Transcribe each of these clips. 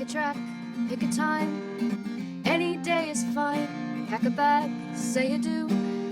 a track, pick a time. Any day is fine. Pack a bag, say adieu.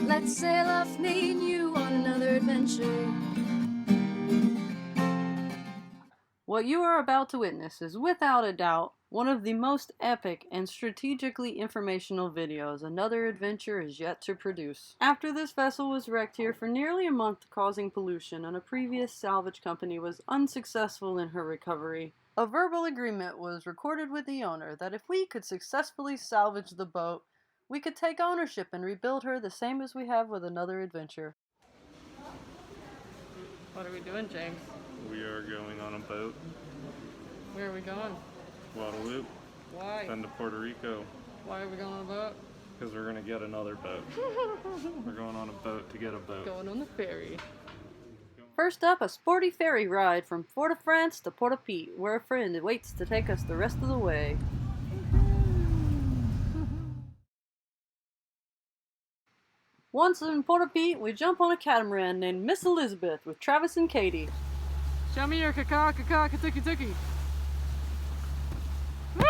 Let's sail off, me and you, on another adventure. What you are about to witness is without a doubt one of the most epic and strategically informational videos another adventure is yet to produce. After this vessel was wrecked here for nearly a month causing pollution and a previous salvage company was unsuccessful in her recovery, a verbal agreement was recorded with the owner that if we could successfully salvage the boat, we could take ownership and rebuild her the same as we have with another adventure. What are we doing, James? We are going on a boat. Where are we going? Guadalupe. Why? Then to Puerto Rico. Why are we going on a boat? Because we're going to get another boat. We're going on a boat to get a boat. Going on the ferry. First up, a sporty ferry ride from Port-au-France to Port-au-Pete, where a friend waits to take us the rest of the way. Once in Port-au-Pete, we jump on a catamaran named Miss Elizabeth with Travis and Katie. Show me your tuki. Woo!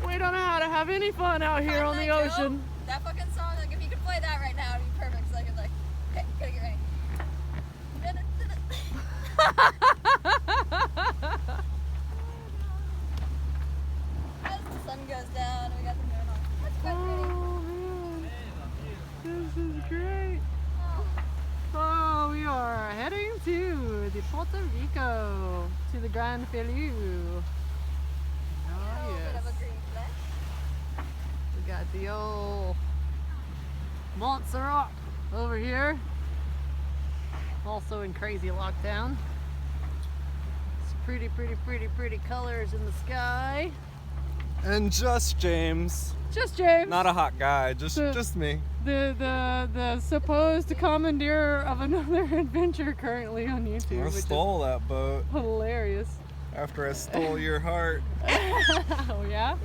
We don't know how to have any fun out here on the ocean. That fucking song, like if you could play that right now, it'd be perfect. So I could okay, gotta get ready. As the sun goes down and we got the moon on. That's quite pretty. Oh man, this is great. So we are heading to the Puerto Rico, to the Grand Salvage. Oh Bit of a yes. green flag. We got the old Montserrat over here, also in crazy lockdown. It's pretty colors in the sky. And just James. Just James. Not a hot guy, just me. The supposed commandeer of another adventure currently on YouTube. I which stole that boat is hilarious. after I stole your heart. Oh yeah?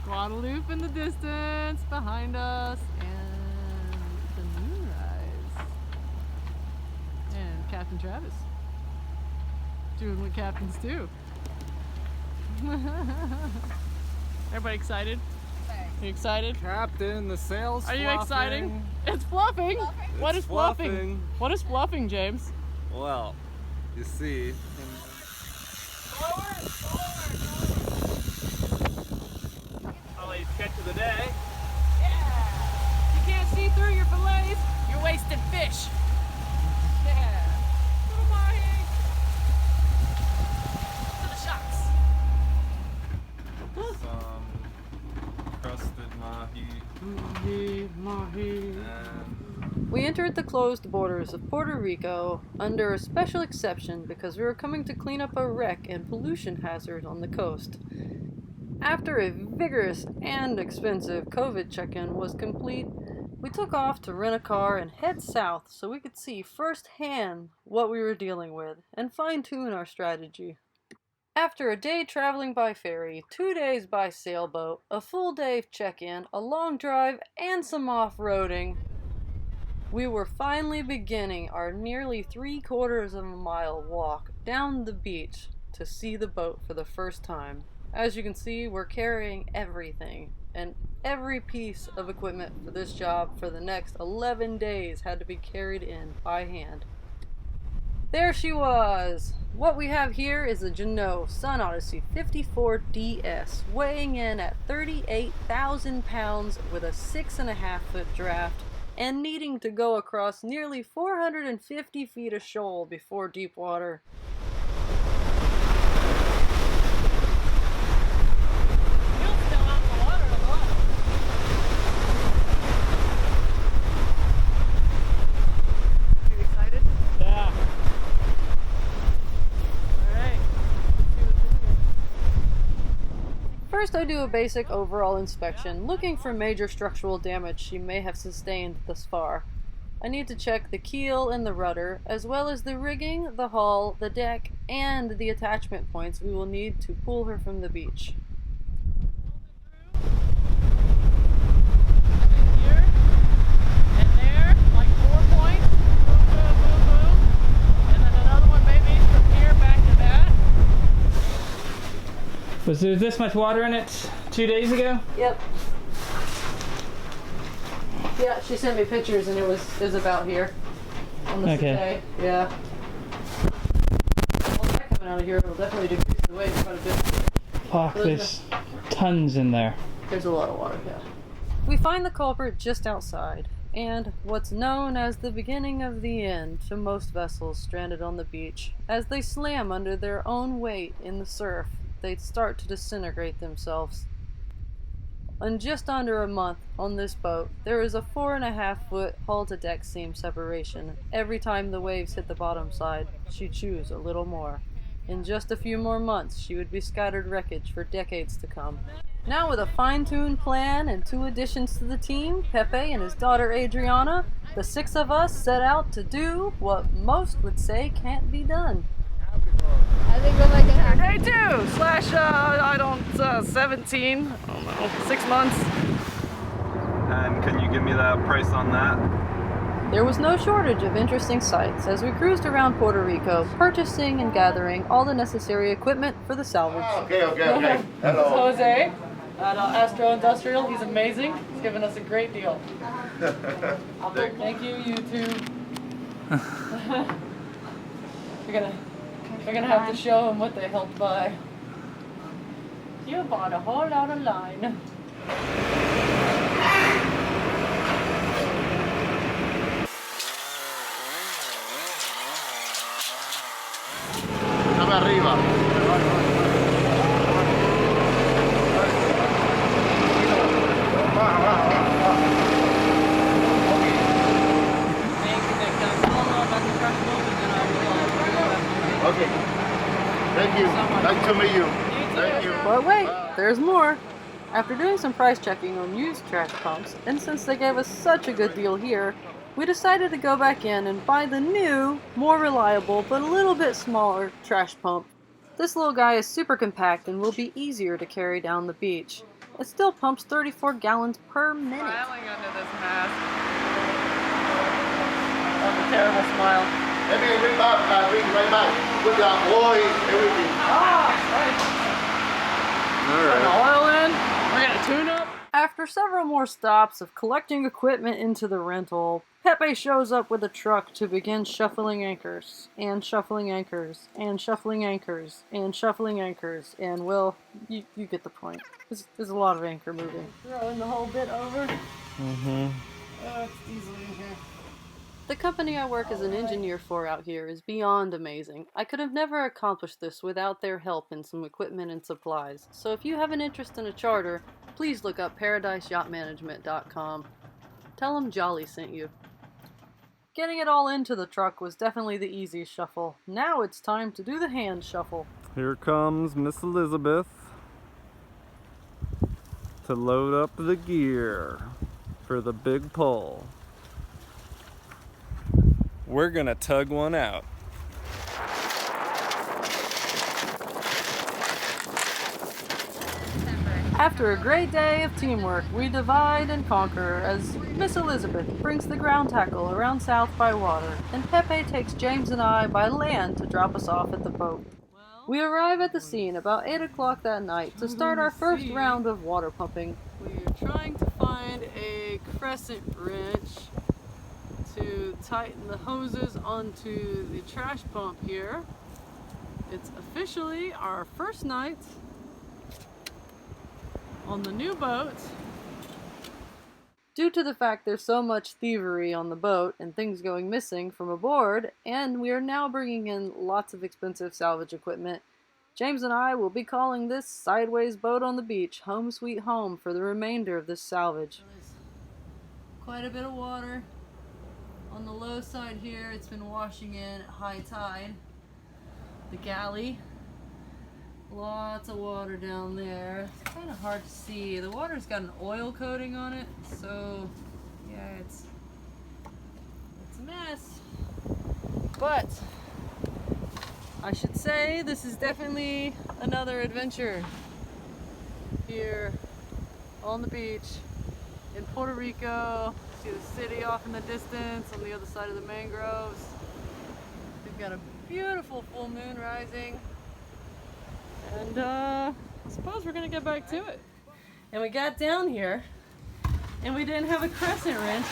Guadalupe in the distance behind us, and the moonrise. And Captain Travis doing what captains do. Everybody excited? Sorry. You excited? Captain, the sail's Are you fluffing. excited? It's fluffing. Fluffing? What is It's fluffing? fluffing. What is fluffing, James? Well, you see. Ollie's catch of the day. Yeah. You can't see through your fillets. You're wasting fish. Yeah. Little mahi. To the shots. Some crusted mahi. Mahi. And We entered the closed borders of Puerto Rico under a special exception because we were coming to clean up a wreck and pollution hazard on the coast. After a vigorous and expensive COVID check-in was complete, we took off to rent a car and head south so we could see firsthand what we were dealing with and fine-tune our strategy. After a day traveling by ferry, 2 days by sailboat, a full day check-in, a long drive, and some off-roading, we were finally beginning our nearly 3/4 of a mile walk down the beach to see the boat for the first time. As you can see, we're carrying everything, and every piece of equipment for this job for the next 11 days had to be carried in by hand. There she was! What we have here is a Jeanneau Sun Odyssey 54 DS, weighing in at 38,000 pounds with a 6.5-foot draft, and needing to go across nearly 450 feet of shoal before deep water. You excited? Yeah. Alright. First, I do a basic overall inspection, looking for major structural damage she may have sustained thus far. I need to check the keel and the rudder, as well as the rigging, the hull, the deck, and the attachment points we will need to pull her from the beach. Here and there, like Was there this much water in it 2 days ago? Yep. Yeah, she sent me pictures and it was about here. On the day. Yeah. All that coming out of here will definitely decrease the weight quite a bit. Fuck, there's tons in there. There's a lot of water, yeah. We find the culprit just outside, and what's known as the beginning of the end to most vessels stranded on the beach. As they slam under their own weight in the surf, they start to disintegrate themselves. In just under a month on this boat, there is a 4.5-foot hull-to-deck seam separation. Every time the waves hit the bottom side, she chews a little more. In just a few more months, she would be scattered wreckage for decades to come. Now with a fine-tuned plan and 2 additions to the team, Pepe and his daughter Adriana, the 6 of us set out to do what most would say can't be done. I think we'll make it happen. Day 2/17, 6 months. And can you give me the price on that? There was no shortage of interesting sights as we cruised around Puerto Rico, purchasing and gathering all the necessary equipment for the salvage. Okay. Hello. Jose at Astro Industrial. He's amazing. He's given us a great deal. Thank you, YouTube. We're gonna have to show them what they helped buy. You bought a whole lot of line. Dame arriba. Okay. Thank you. Nice to meet you. Thank you. But wait, there's more. After doing some price checking on used trash pumps, and since they gave us such a good deal here, we decided to go back in and buy the new, more reliable, but a little bit smaller trash pump. This little guy is super compact and will be easier to carry down the beach. It still pumps 34 gallons per minute. Smiling under this mask. That's a terrible smile. Let me bring right back. Put the oil, everything. Oil in. We're gonna tune up. After several more stops of collecting equipment into the rental, Pepe shows up with a truck to begin shuffling anchors, and shuffling anchors, and shuffling anchors, and shuffling anchors, and well, you get the point. There's a lot of anchor moving. Throwing the whole bit over. Mm-hmm. Oh, it's easily in here. The company I work as an engineer for out here is beyond amazing. I could have never accomplished this without their help in some equipment and supplies. So if you have an interest in a charter, please look up ParadiseYachtManagement.com. Tell them Jolly sent you. Getting it all into the truck was definitely the easy shuffle. Now it's time to do the hand shuffle. Here comes Miss Elizabeth to load up the gear for the big pull. We're gonna tug one out. After a great day of teamwork, we divide and conquer as Miss Elizabeth brings the ground tackle around south by water, and Pepe takes James and I by land to drop us off at the boat. We arrive at the scene about 8 o'clock that night to start our first round of water pumping. We're trying to find a crescent wrench to tighten the hoses onto the trash pump here. It's officially our first night on the new boat. Due to the fact there's so much thievery on the boat and things going missing from aboard, and we are now bringing in lots of expensive salvage equipment, James and I will be calling this sideways boat on the beach home sweet home for the remainder of this salvage. There's quite a bit of water on the low side here. It's been washing in at high tide. The galley. Lots of water down there. It's kind of hard to see. The water's got an oil coating on it, so yeah, it's a mess. But I should say this is definitely another adventure here on the beach in Puerto Rico. See the city off in the distance on the other side of the mangroves. We've got a beautiful full moon rising. And I suppose we're gonna get back to it. And we got down here, and we didn't have a crescent wrench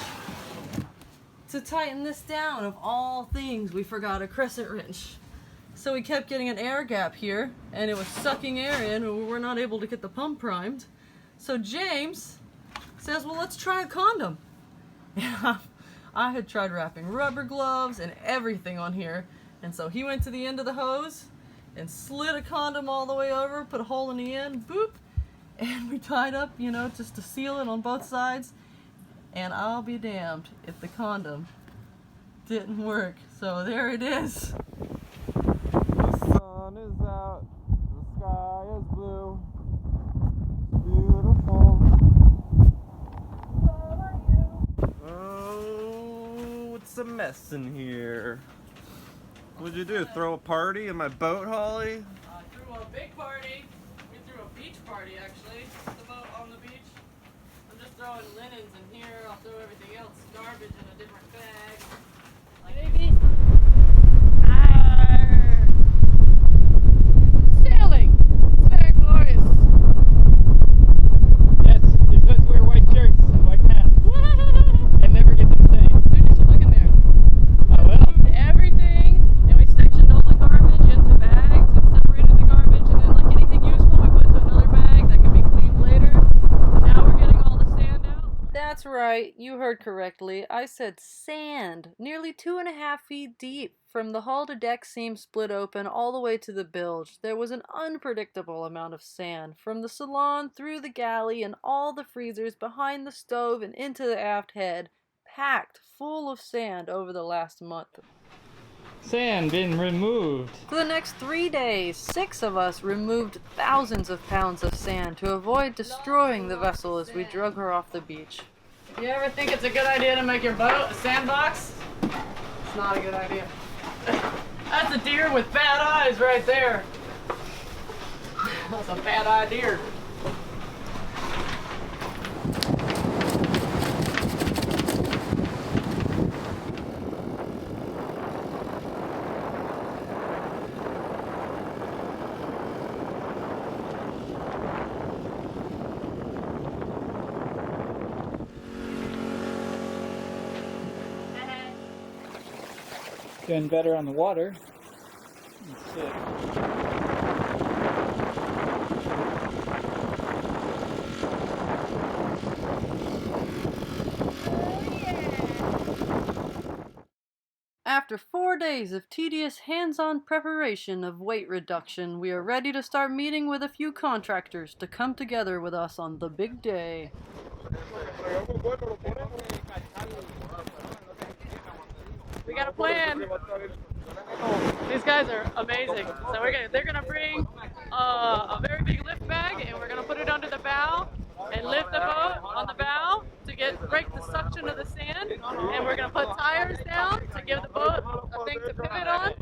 to tighten this down. Of all things, we forgot a crescent wrench. So we kept getting an air gap here, and it was sucking air in, and we were not able to get the pump primed. So James says, well, let's try a condom. And I had tried wrapping rubber gloves and everything on here, and so he went to the end of the hose and slid a condom all the way over, put a hole in the end, boop, and we tied up, you know, just to seal it on both sides. And I'll be damned if the condom didn't work. So there it is. The sun is out, the sky is blue. Beautiful. Oh, it's a mess in here. What'd you do? Throw a party in my boat, Holly? Threw a big party. We threw a beach party, actually. The boat on the beach. I'm just throwing linens in here. I'll throw everything else, garbage, in a different bag. Like baby. Sailing. It's very glorious. Yes, you're supposed to wear white shirts and white pants. And never get them stained. Dude, you should look in there. Oh, well. Moved everything, and we sectioned all the garbage into bags and separated the garbage, and then like anything useful we put into another bag that can be cleaned later. And now we're getting all the sand out. That's right, you heard correctly. I said sand, nearly 2.5 feet deep. From the hull to deck seam split open all the way to the bilge, there was an unpredictable amount of sand, from the salon through the galley and all the freezers behind the stove and into the aft head, packed full of sand over the last month. Sand been removed. For the next 3 days, 6 of us removed thousands of pounds of sand to avoid destroying the vessel as we drug her off the beach. You ever think it's a good idea to make your boat a sandbox? It's not a good idea. That's a deer with bad eyes right there. That's a bad idea. Doing better on the water. That's it. After 4 days of tedious hands-on preparation of weight reduction, we are ready to start meeting with a few contractors to come together with us on the big day. We got a plan. These guys are amazing. So they're gonna bring a very big lift bag, and we're gonna put it under the bow and lift the boat on the bow to break the suction of the sand. And we're gonna put tires down to give the boat a thing to pivot on.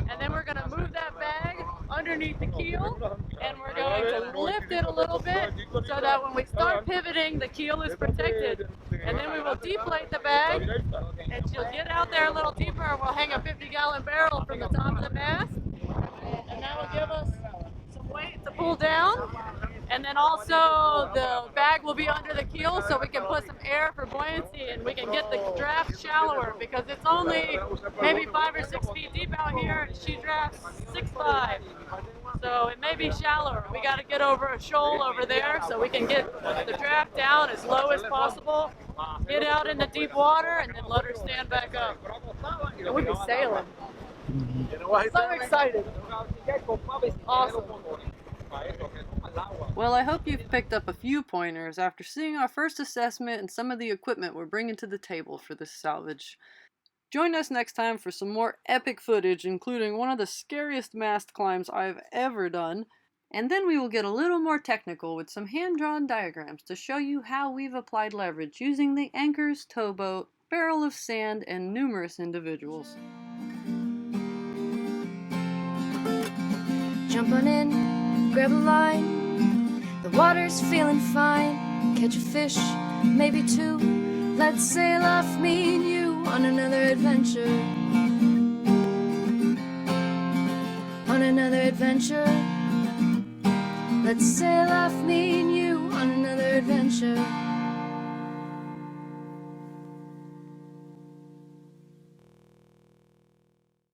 And then we're gonna move that bag underneath the keel, and we're going to lift it a little bit so that when we start pivoting, the keel is protected. And then we will deflate the bag, and she'll get out there a little deeper, and we'll hang a 50-gallon barrel from the top of the mast, and that will give us some weight to pull down. And then also the bag will be under the keel, so we can put some air for buoyancy, and we can get the draft shallower, because it's only maybe 5 or 6 feet deep out here, and she drafts 6'5". So it may be shallower. We got to get over a shoal over there so we can get the draft down as low as possible, get out in the deep water, and then let her stand back up. And we'll be sailing. So excited. Awesome. Well, I hope you've picked up a few pointers after seeing our first assessment and some of the equipment we're bringing to the table for this salvage. Join us next time for some more epic footage, including one of the scariest mast climbs I've ever done, and then we will get a little more technical with some hand-drawn diagrams to show you how we've applied leverage using the anchors, towboat, barrel of sand, and numerous individuals. Jump on in, grab a line. The water's feeling fine. Catch a fish, maybe 2. Let's sail off, me and you, on another adventure. On another adventure. Let's sail off, me and you, on another adventure.